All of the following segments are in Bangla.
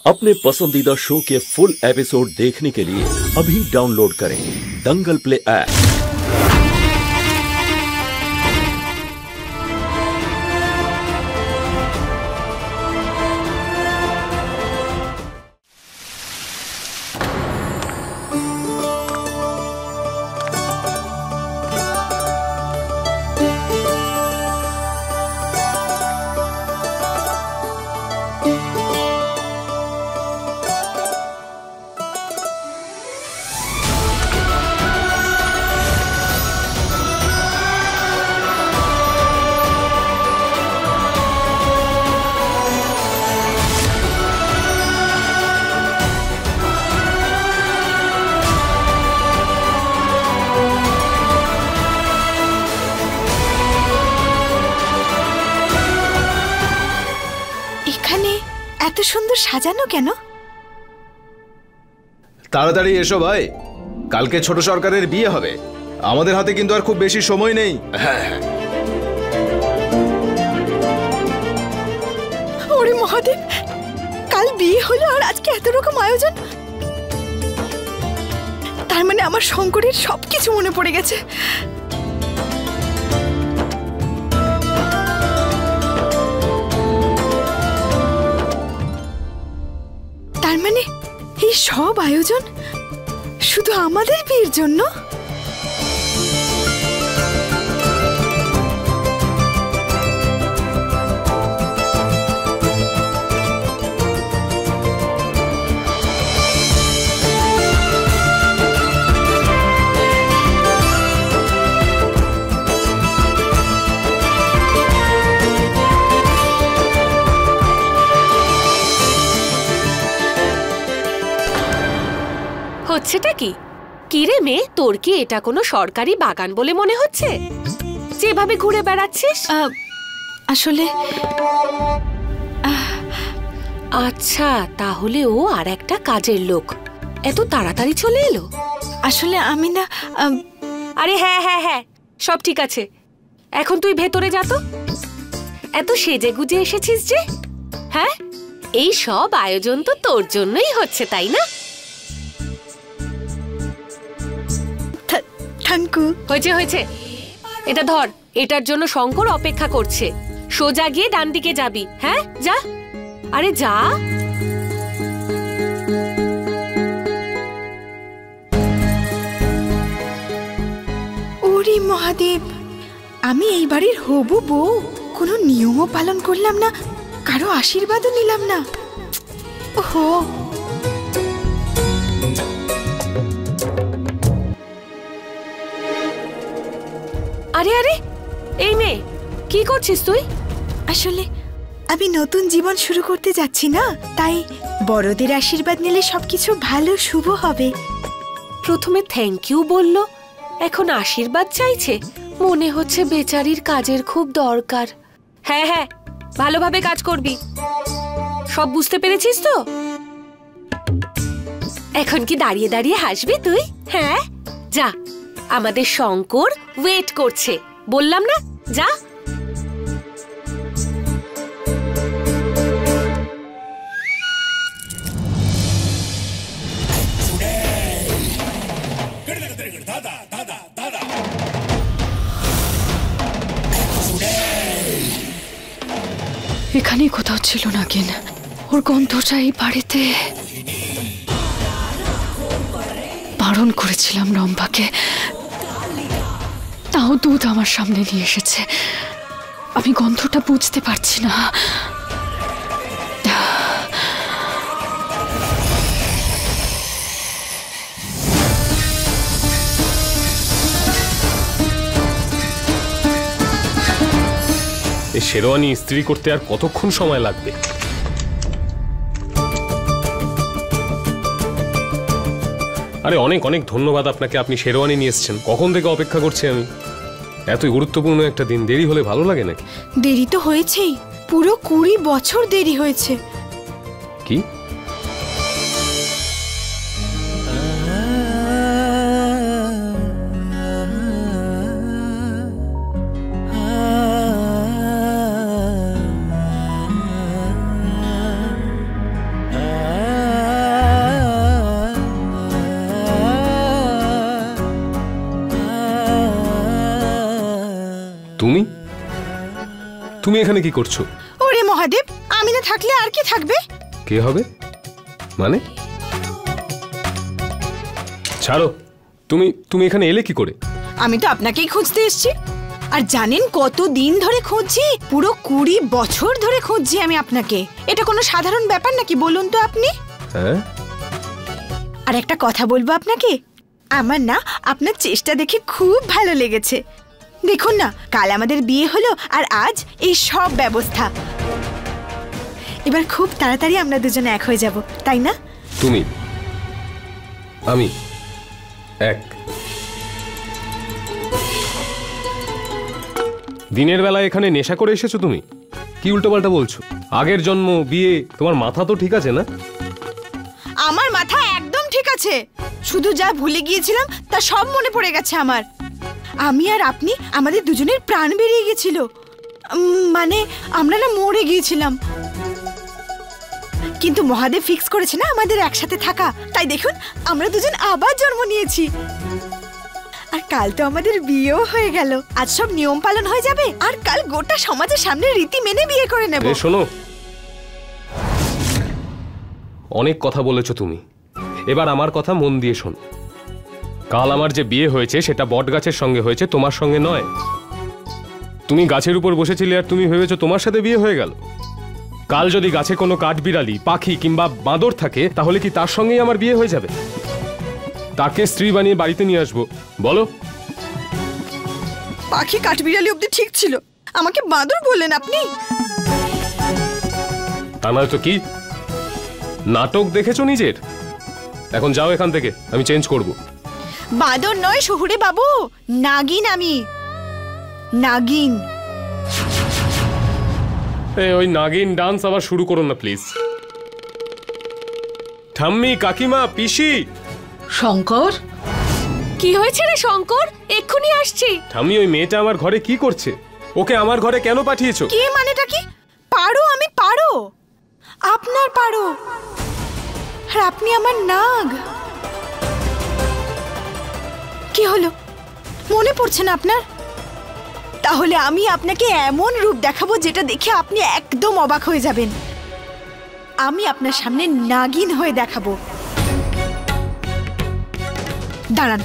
अपने पसंदीदा शो के फुल एपिसोड देखने के लिए अभी डाउनलोड करें दंगल प्ले ऐप। এত সুন্দর সাজানো কেন? তাড়াতাড়ি এসো ভাই, কালকে ছোট সরকারের বিয়ে হবে, আমাদের হাতে কিন্তু আর খুব বেশি সময় নেই। ওরে মহাদেব, কাল বিয়ে হলো আর আজকে এত রকম আয়োজন। তার মানে আমার শঙ্করের সবকিছু মনে পড়ে গেছে। তার মানে এই সব আয়োজন শুধু আমাদের বিয়ের জন্য? হচ্ছেটা কি? কিরে মেয়ে, তোর কি এটা কোনো সরকারি বাগান বলে মনে হচ্ছে যেভাবে ঘুরে বেড়াচ্ছিস? আসলে আচ্ছা, তাহলে ও আর একটা কাজের লোক এত তাড়াতাড়ি চলে এলো? আসলে আমি না। আরে হ্যাঁ হ্যাঁ হ্যাঁ, সব ঠিক আছে। এখন তুই ভেতরে যা তো। এত সেজে গুজে এসেছিস যে? হ্যাঁ, এই সব আয়োজন তো তোর জন্যই হচ্ছে, তাই না? হয়েছে হয়েছে, এটা ধর। এটার জন্য শঙ্কর অপেক্ষা করছে। সোজা গিয়ে ডান দিকে যাবি। হ্যাঁ যা, আরে যা। ওরে মহাদেব, আমি এই বাড়ির হবু বউ, কোনো নিয়মও পালন করলাম না, কারো আশীর্বাদও নিলাম না। ওহো, আরে আরে, এই মেয়ে কি করছিস তুই? আসলে আমি নতুন জীবন শুরু করতে যাচ্ছি না, তাই বড়দের আশীর্বাদ নিলে সবকিছু ভালো শুভ হবে। প্রথমে থ্যাংক ইউ বললো, এখন আশীর্বাদ চাইছে। মনে হচ্ছে বেচারির কাজের খুব দরকার। হ্যাঁ হ্যাঁ, ভালোভাবে কাজ করবি। সব বুঝতে পেরেছিস তো? এখন কি দাঁড়িয়ে দাঁড়িয়ে হাসবি তুই? হ্যাঁ যা, আমাদের শঙ্কর ওয়েট করছে, বললাম না? যা। এখানে কোথাও ছিল না কেন? ওর গন্ধটা এই বাড়িতে। বারণ করেছিলাম রম্ভাকে, তাও দুধ আমার সামনে নিয়ে এসেছে। আমি গন্ধটা বুঝতে পারছি না। এই শেরওয়ানি ইস্ত্রি করতে আর কতক্ষণ সময় লাগবে? আরে অনেক অনেক ধন্যবাদ আপনাকে, আপনি শেরওয়ানি নিয়ে এসেছেন। কখন থেকে অপেক্ষা করছি আমি। এত গুরুত্বপূর্ণ একটা দিন, দেরি হলে ভালো লাগে নাকি? দেরি তো হয়েছেই, পুরো 20 বছর দেরি হয়েছে। কি? তুমি তুমি এখানে কি করছো? ওরে মহাদেব, আমি না থাকলে আর কি থাকবে? কে হবে মানে? ছাড়ো, তুমি তুমি এখানে এলে কি করে? আমি তো আপনাকেই খুঁজতে এসেছি। আর জানেন কত দিন ধরে খুঁজছি? পুরো 20 বছর ধরে খুঁজছি আমি আপনাকে। এটা কোনো সাধারণ ব্যাপার নাকি বলুন তো আপনি? হ্যাঁ, আর একটা কথা বলবো আপনাকে, আমার না আপনার চেষ্টা দেখে খুব ভালো লেগেছে। দেখুন না, কাল আমাদের বিয়ে হলো আর আজ এই সব ব্যবস্থা। এবার খুব তাড়াতাড়ি আমরা দুজনে এক হয়ে যাব, তাই না? তুমি আমি এক। দিনের বেলা এখানে নেশা করে এসেছো তুমি? কি উল্টোপাল্টা বলছো? আগের জন্ম, বিয়ে, তোমার মাথা তো ঠিক আছে না? আমার মাথা একদম ঠিক আছে, শুধু যা ভুলে গিয়েছিলাম তা সব মনে পড়ে গেছে আমার। আমি আর আপনি, আমাদের দুজনের প্রাণ বেরিয়ে গেছিল। মানে আমরা না মরে গিয়েছিলাম, কিন্তু মহাদেব ফিক্স করেছে না আমাদের একসাথে থাকা। তাই দেখুন আমরা দুজন আবার জন্ম নিয়েছি। আর কাল তো আমাদের বিয়েও হয়ে গেল। আজ সব নিয়ম পালন হয়ে যাবে আর কাল গোটা সমাজের সামনে রীতি মেনে বিয়ে করে নেব। শোনো, অনেক কথা বলেছো তুমি, এবার আমার কথা মন দিয়ে শোনো। কাল আমার যে বিয়ে হয়েছে সেটা বট গাছের সঙ্গে হয়েছে, তোমার সঙ্গে নয়। তুমি গাছের উপর বসেছিলে আর তুমি ভেবেছো তোমার সাথে বিয়ে হয়ে গেল। কাল যদি গাছে কোনো কাঠবিড়ালি, পাখি কিংবা বাঁদর থাকে, তাহলে কি তার সঙ্গেই আমার বিয়ে হয়ে যাবে? তাকে স্ত্রী বানিয়ে বাড়িতে নিয়ে আসবো, বলো? পাখি কাঠবিড়ালি অব্দি ঠিক ছিল, আমাকে বাঁদর বললেন আপনি? তা নয় তো কি? নাটক দেখেছো নিজের? এখন যাও এখান থেকে, আমি চেঞ্জ করব। বাঁদর নয় শহুরে বাবু, নাগিন আমি, নাগিন। ওই নাগিন ডান্স আবার শুরু করো না প্লিজ। ঠাম্মি, কাকিমা, পিসি। শঙ্কর, কি হয়েছে রে শঙ্কর? এক্ষুনি আসছি। ঠাম্মি, ওই মেয়েটা আমার ঘরে কি করছে? ওকে আমার ঘরে কেন পাঠিয়েছো? কি মানেটা কি? পারো, আমি পারো, আপনার পারো, আর আপনি আমার নাগ। কি হলো, মনে পড়ছে না আপনার? তাহলে আমি আপনাকে এমন রূপ দেখাবো যেটা দেখে আপনি একদম অবাক হয়ে যাবেন। আমি আপনার সামনে নাগিন হয়ে দেখাবো। দাঁড়ান।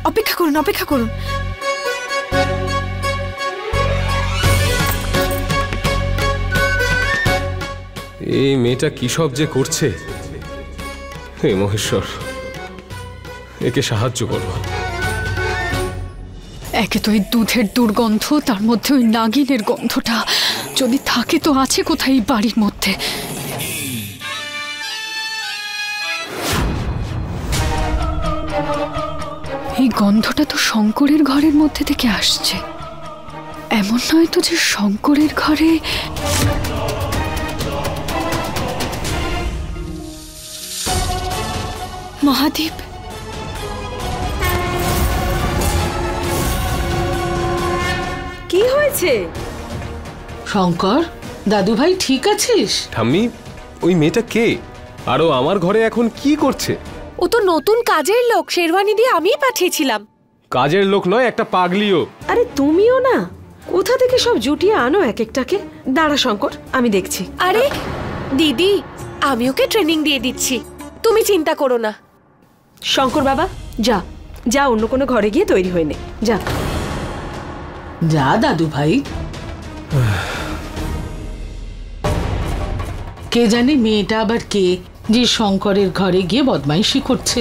অপেক্ষা করুন, অপেক্ষা করুন। এই মেয়েটা কি সব যে করছে! হে মহেশ্বর, একে সাহায্য করো। একে তো এই দুধের দুর্গন্ধ, তার মধ্যে ওই নাগিনের গন্ধটা। যদি থাকে তো আছে কোথায় এই বাড়ির মধ্যে। এই গন্ধটা তো শঙ্করের ঘরের মধ্যে থেকে আসছে। এমন নয় তো যে শঙ্করের ঘরে মহাদেব, কি হয়েছে? শঙ্কর, দাদু ভাই ঠিক আছিস? ঠাম্মি, ওই মেয়েটা কে? আরো আমার ঘরে এখন কি করছে? ও তো নতুন কাজের লোক, শেরওয়ানি দিয়ে আমিই পাঠিয়েছিলাম। কাজের লোক নয়, একটা পাগলিও। আরে তুমিও না, কোথা থেকে সব জুটিয়ে আনো এক একটাকে। দাঁড়া শঙ্কর, আমি দেখছি। আরে দিদি, আমি ওকে ট্রেনিং দিয়ে দিচ্ছি, তুমি চিন্তা করো না। শঙ্কর বাবা, যা যা অন্য কোনো ঘরে গিয়ে তৈরি হয়ে নে, যা যা দাদু ভাই। কে জানে মেয়েটা আবার কে, যে শঙ্করের ঘরে গিয়ে বদমাইশি করছে।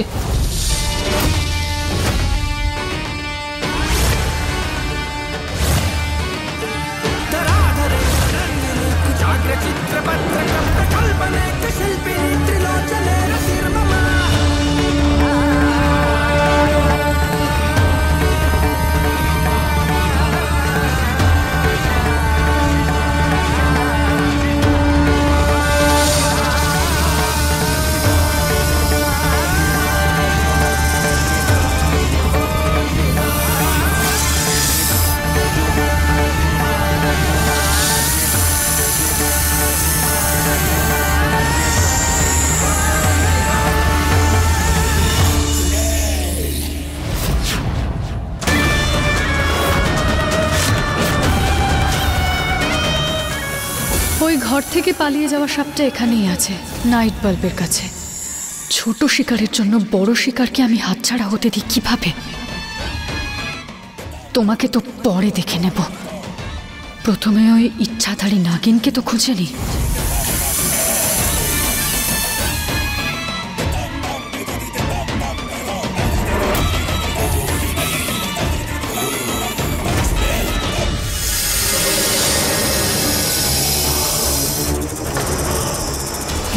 ঘর থেকে পালিয়ে যাওয়া সাপটা এখানেই আছে, নাইট বাল্বের কাছে। ছোট শিকারের জন্য বড় শিকারকে আমি হাতছাড়া হতে দিই কিভাবে? তোমাকে তো পরে দেখে নেব, প্রথমে ওই ইচ্ছাধারী নাগিনকে তো খুঁজে নি।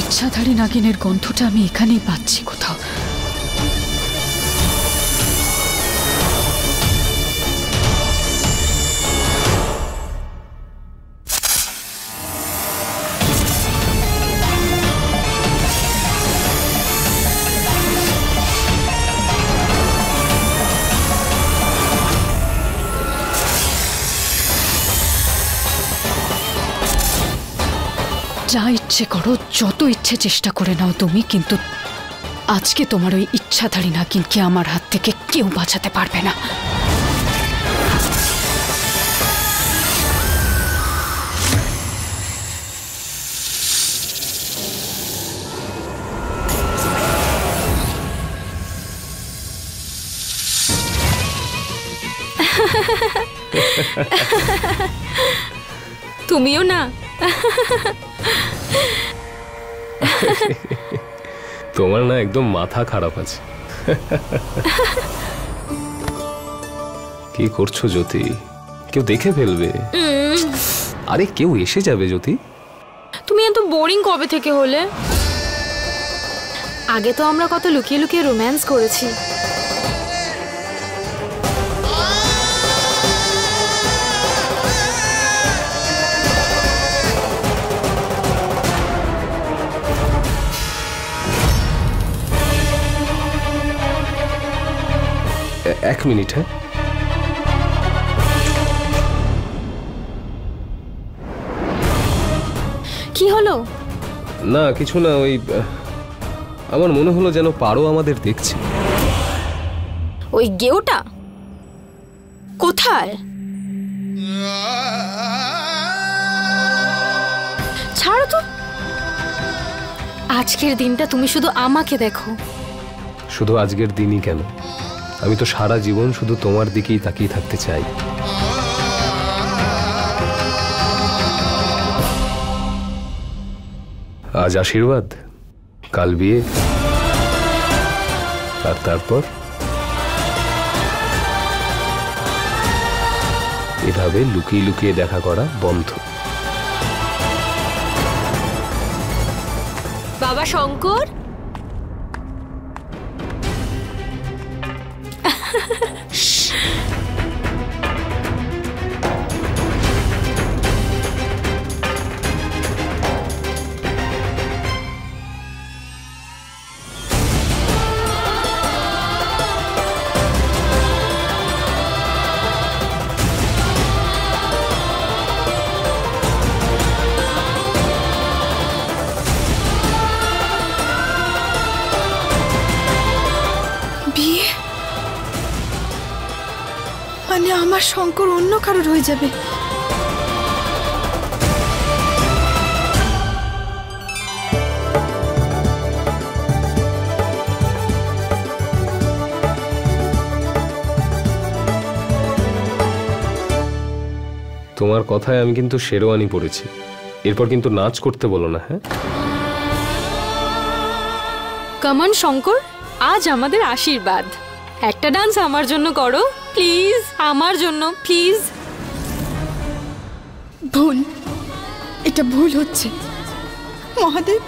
ইচ্ছাধারী নাগিনের গন্ধটা আমি এখানেই পাচ্ছি কোথাও। যা ইচ্ছে করো, যত ইচ্ছে চেষ্টা করে নাও তুমি, কিন্তু আজকে তোমার ওই ইচ্ছাধারী নাগিনকে আমার হাত থেকে কেউ বাঁচাতে পারবে না। তুমিও না? তোমার না একদম মাথা খারাপ আছে। কি করছো জ্যোতি? কেউ দেখে ফেলবে। আরে কেউ এসে যাবে জ্যোতি। তুমি এত বোরিং কবে থেকে হলে? আগে তো আমরা কত লুকিয়ে লুকিয়ে রোম্যান্স করেছি। এক মিনিট। হ্যাঁ, কি হলো? না কিছু না, ওই আমার মনে হলো যেন পারো আমাদের দেখছে। ওই গেউটা কোথায়? ছাড়ো তো, আজকের দিনটা তুমি শুধু আমাকে দেখো। শুধু আজকের দিনই কেন, আমি তো সারা জীবন শুধু তোমার দিকেই তাকিয়ে থাকতে চাই। আজ আশীর্বাদ, কাল বিয়ে, আর তারপর এভাবে লুকিয়ে লুকিয়ে দেখা করা বন্ধ। বাবা শঙ্কর, বিয়ে মানে আমার শঙ্কর অন্য কারোর হয়ে যাবে? তোমার কথায় আমি কিন্তু শেরওয়ানি পরেছি, এরপর কিন্তু নাচ করতে বলো না। হ্যাঁ, কমন শঙ্কর, আজ আমাদের আশীর্বাদ। একটা ডান্স আমার জন্য করো প্লিজ, আমার জন্য প্লিজ। ভুল, এটা ভুল হচ্ছে মহাদেব।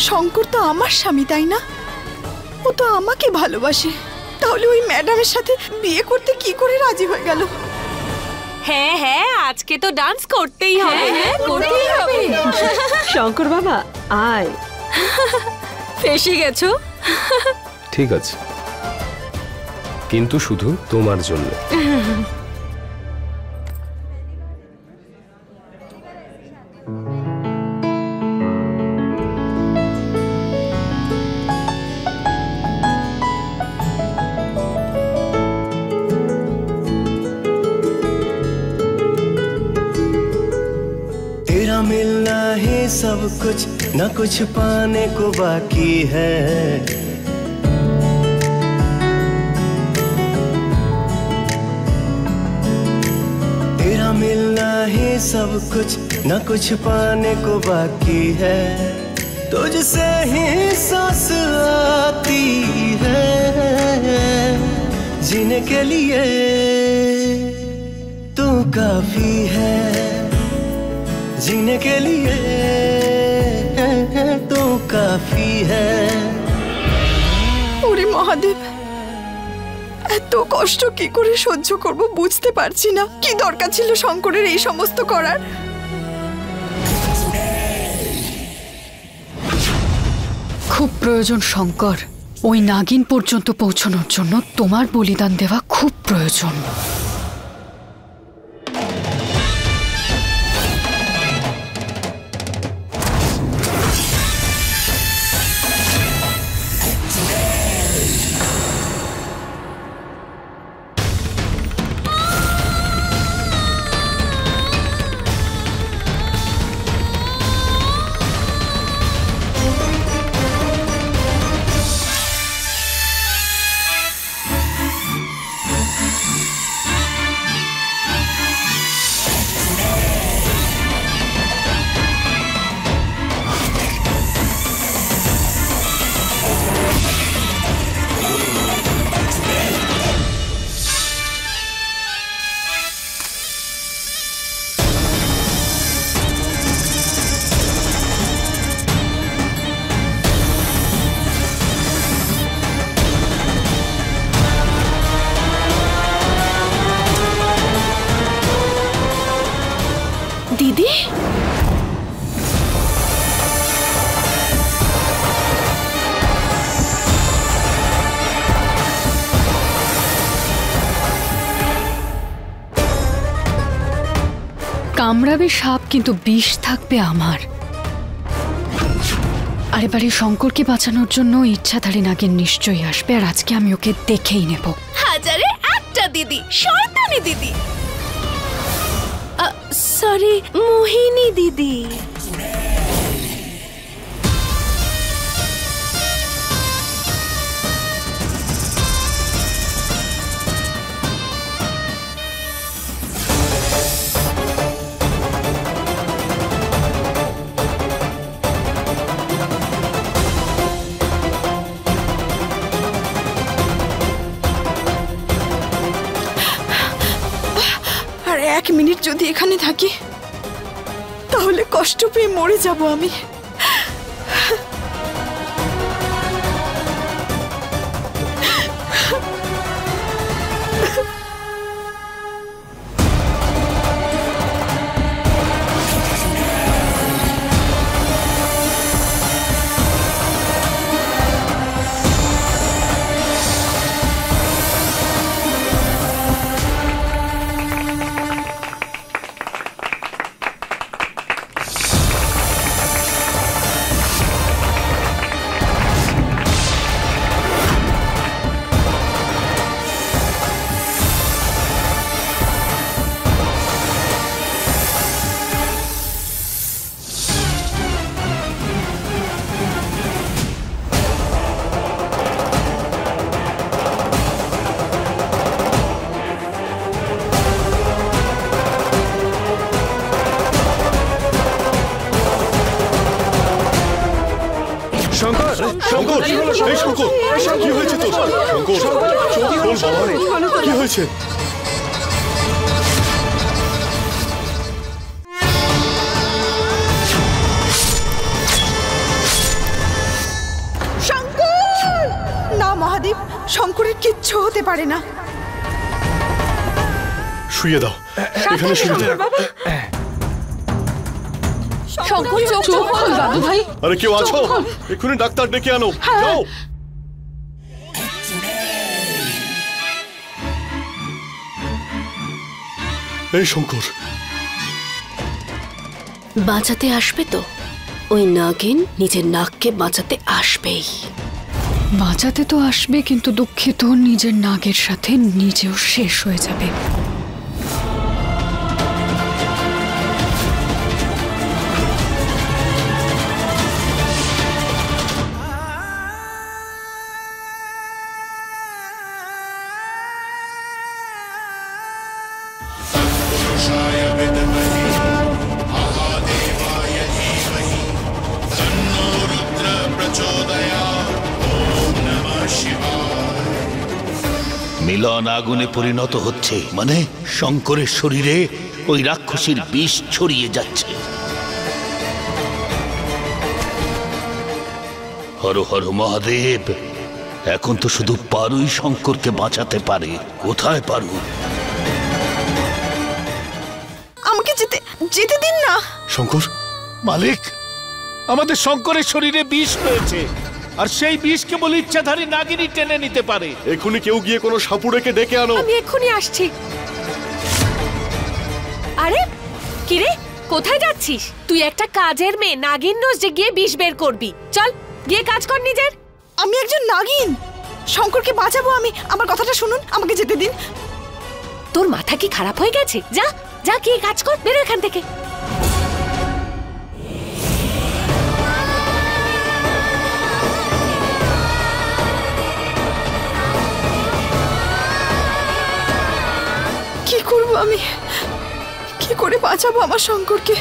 শঙ্কর তো আমার স্বামী, তাই না? ও তো আমাকে ভালোবাসে, তাহলে ওই ম্যাডামের সাথে বিয়ে করতে কি করে রাজি হয়ে গেল? হ্যাঁ হ্যাঁ, আজকে তো ডান্স করতেই হবে। হ্যাঁ, করতেই হবে। শঙ্কর বাবা আয়। ফেসে গেছো? ঠিক আছে, কিন্তু শুধু তোমার জন্য। सब कुछ न कुछ पाने को बाकी है। तेरा मिलना ही सब कुछ न कुछ पाने को बाकी है। तुझसे ही सांस आती है जीने के लिए, तू काफी है जीने के लिए, तू काफी है। ওরে মহাদেব, এত কষ্ট কি করে সহ্য করব বুঝতে পারছি না। কি দরকার ছিল শঙ্করের এই সমস্ত করার? খুব প্রয়োজন শঙ্কর, ওই নাগিন পর্যন্ত পৌঁছানোর জন্য তোমার বলিদান দেওয়া খুব প্রয়োজন। দিদি, কামড়াবে সাপ কিন্তু বিষ থাকবে আমার। আর এবারে শঙ্করকে বাঁচানোর জন্য ইচ্ছাধারী নাগিন নিশ্চয়ই আসবে, আর আজকে আমি ওকে দেখেই নেব। হাজারে একটা দিদি, শয়তানি দিদি, সরি মোহিনী দিদি। আর 1 মিনিট যদি এখানে থাকি তাহলে কষ্ট পেয়ে মরে যাব আমি। শঙ্কর, এই শঙ্কর, কি হয়েছে তোর? শঙ্কর, বল বাবা, কি হয়েছে? শঙ্কর! না মহাদেব, শঙ্করের কিচ্ছু হতে পারে না। শুয়ে দাও, এখানে শুয়ে দাও। শঙ্কর চোখ খোল দাদু ভাই। আরে কেউ আছো? এক্ষুনি ডাক্তার ডেকে আনো, যাও। এই শঙ্কর, বাঁচাতে আসবে তো? ওই নাগিন নিজের নাককে বাঁচাতে আসবেই। বাঁচাতে তো আসবে, কিন্তু দুঃখিত নিজের নাগের সাথে নিজেও শেষ হয়ে যাবে। মিলন আগুনে পরিণত হচ্ছে, মানে শঙ্করের শরীরে ওই রাক্ষসীর বিষ ছড়িয়ে যাচ্ছে। হর হর মহাদেব, এখন তো শুধু পারুই শঙ্করকে বাঁচাতে পারে। কোথায় পারু? আমাকে যেতে যেতে দিন না। শঙ্কর, মালিক, আমাদের শঙ্করের শরীরে বিষ রয়েছে, আর সেই বিষ কেবল ইচ্ছাধারী নাগিনী টেনে নিতে পারে। এক্ষুনি কেউ গিয়ে কোনো সাপুড়েকে ডেকে আনো। আমি এক্ষুনি আসছি। আরে কিরে, কোথায় যাচ্ছিস? তুই একটা কাজের মেয়ে, নাগিন নোস যে গিয়ে বিষ বের করবি। চল গিয়ে কাজ কর নিজের। আমি একজন নাগিন, শঙ্করকে বাঁচাবো আমি। আমার কথাটা শুনুন, আমাকে যেতে দিন। তোর মাথা কি খারাপ হয়ে গেছে? যা যা গিয়ে কাজ কর, বেরো এখান থেকে। কি করব আমি? কি করে বাঁচাবো আমার শঙ্করকে?